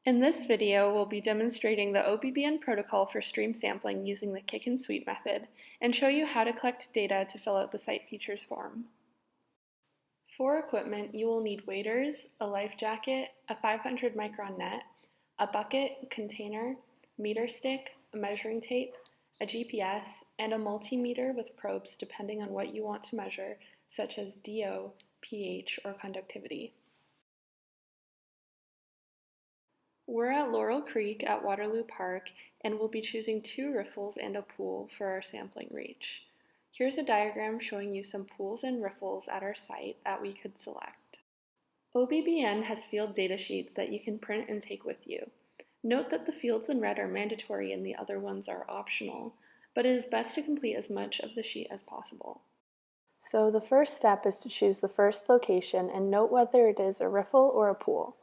In this video, we'll be demonstrating the OBBN protocol for stream sampling using the kick-and-sweep method and show you how to collect data to fill out the site features form. For equipment, you will need waders, a life jacket, a 500 micron net, a bucket, container, meter stick, a measuring tape, a GPS, and a multimeter with probes depending on what you want to measure, such as DO, pH, or conductivity. We're at Laurel Creek at Waterloo Park, and we'll be choosing 2 riffles and a pool for our sampling reach. Here's a diagram showing you some pools and riffles at our site that we could select. OBBN has field data sheets that you can print and take with you. Note that the fields in red are mandatory and the other ones are optional, but it is best to complete as much of the sheet as possible. So the first step is to choose the first location and note whether it is a riffle or a pool.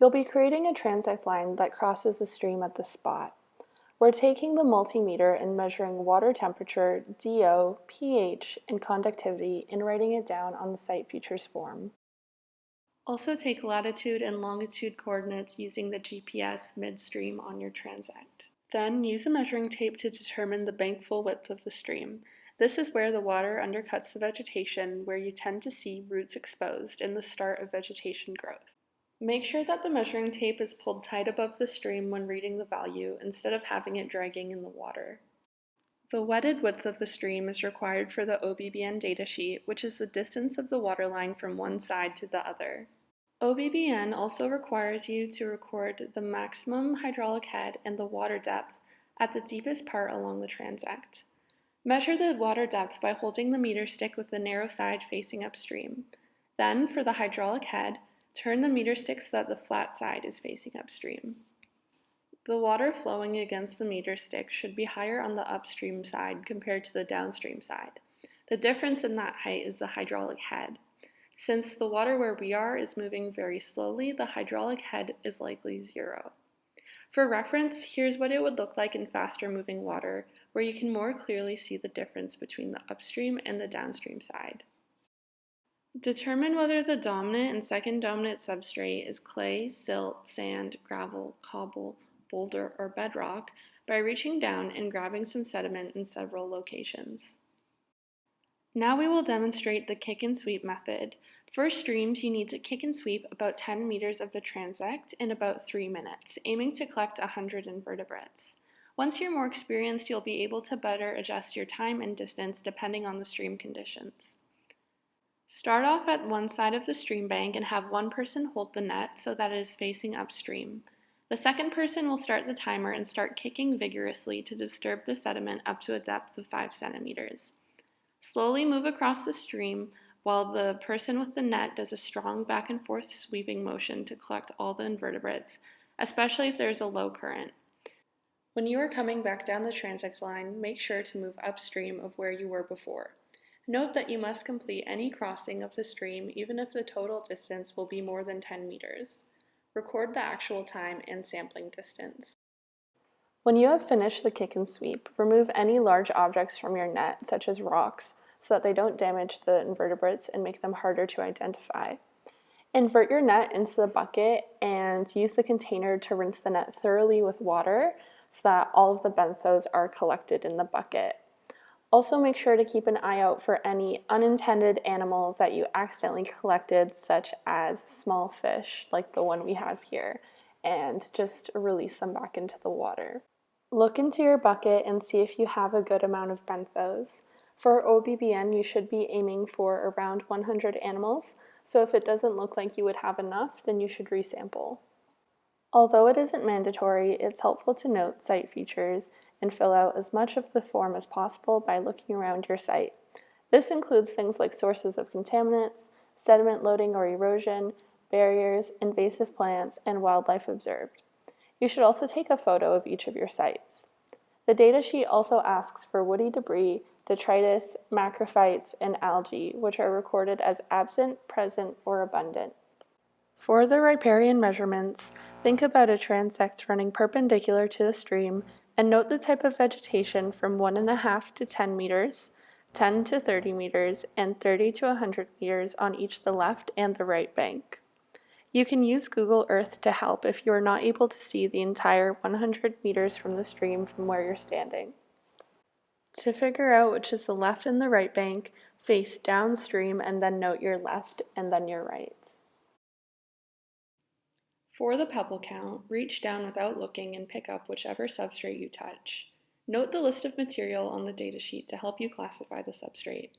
You'll be creating a transect line that crosses the stream at this spot. We're taking the multimeter and measuring water temperature, DO, pH, and conductivity and writing it down on the site features form. Also take latitude and longitude coordinates using the GPS midstream on your transect. Then use a measuring tape to determine the bankful width of the stream. This is where the water undercuts the vegetation, where you tend to see roots exposed in the start of vegetation growth. Make sure that the measuring tape is pulled tight above the stream when reading the value instead of having it dragging in the water. The wetted width of the stream is required for the OBBN datasheet, which is the distance of the water line from one side to the other. OBBN also requires you to record the maximum hydraulic head and the water depth at the deepest part along the transect. Measure the water depth by holding the meter stick with the narrow side facing upstream. Then, for the hydraulic head, turn the meter stick so that the flat side is facing upstream. The water flowing against the meter stick should be higher on the upstream side compared to the downstream side. The difference in that height is the hydraulic head. Since the water where we are is moving very slowly, the hydraulic head is likely 0. For reference, here's what it would look like in faster moving water, where you can more clearly see the difference between the upstream and the downstream side. Determine whether the dominant and second dominant substrate is clay, silt, sand, gravel, cobble, boulder, or bedrock by reaching down and grabbing some sediment in several locations. Now we will demonstrate the kick and sweep method. For streams, you need to kick and sweep about 10 meters of the transect in about 3 minutes, aiming to collect 100 invertebrates. Once you're more experienced, you'll be able to better adjust your time and distance depending on the stream conditions. Start off at one side of the stream bank and have one person hold the net so that it is facing upstream. The second person will start the timer and start kicking vigorously to disturb the sediment up to a depth of 5 centimeters. Slowly move across the stream while the person with the net does a strong back and forth sweeping motion to collect all the invertebrates, especially if there is a low current. When you are coming back down the transect line, make sure to move upstream of where you were before. Note that you must complete any crossing of the stream even if the total distance will be more than 10 meters. Record the actual time and sampling distance. When you have finished the kick and sweep, remove any large objects from your net, such as rocks, so that they don't damage the invertebrates and make them harder to identify. Invert your net into the bucket and use the container to rinse the net thoroughly with water so that all of the benthos are collected in the bucket. Also make sure to keep an eye out for any unintended animals that you accidentally collected, such as small fish, like the one we have here, and just release them back into the water. Look into your bucket and see if you have a good amount of benthos. For OBBN, you should be aiming for around 100 animals, so if it doesn't look like you would have enough, then you should resample. Although it isn't mandatory, it's helpful to note site features and fill out as much of the form as possible by looking around your site. This includes things like sources of contaminants, sediment loading or erosion, barriers, invasive plants, and wildlife observed. You should also take a photo of each of your sites. The datasheet also asks for woody debris, detritus, macrophytes, and algae, which are recorded as absent, present, or abundant. For the riparian measurements, think about a transect running perpendicular to the stream and note the type of vegetation from 1.5 to 10 meters, 10 to 30 meters, and 30 to 100 meters on each the left and the right bank. You can use Google Earth to help if you are not able to see the entire 100 meters from the stream from where you're standing. To figure out which is the left and the right bank, face downstream and then note your left and then your right. For the pebble count, reach down without looking and pick up whichever substrate you touch. Note the list of material on the datasheet to help you classify the substrate.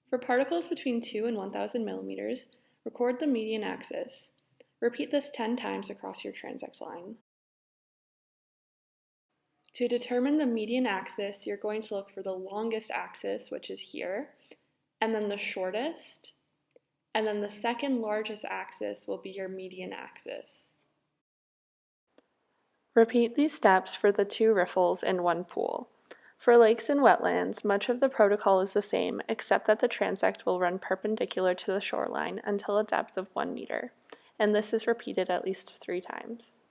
For particles between 2 and 1000 millimeters, record the median axis. Repeat this 10 times across your transect line. To determine the median axis, you're going to look for the longest axis, which is here, and then the shortest, and then the second largest axis will be your median axis. Repeat these steps for the 2 riffles in one pool. For lakes and wetlands, much of the protocol is the same, except that the transect will run perpendicular to the shoreline until a depth of 1 meter, and this is repeated at least 3 times.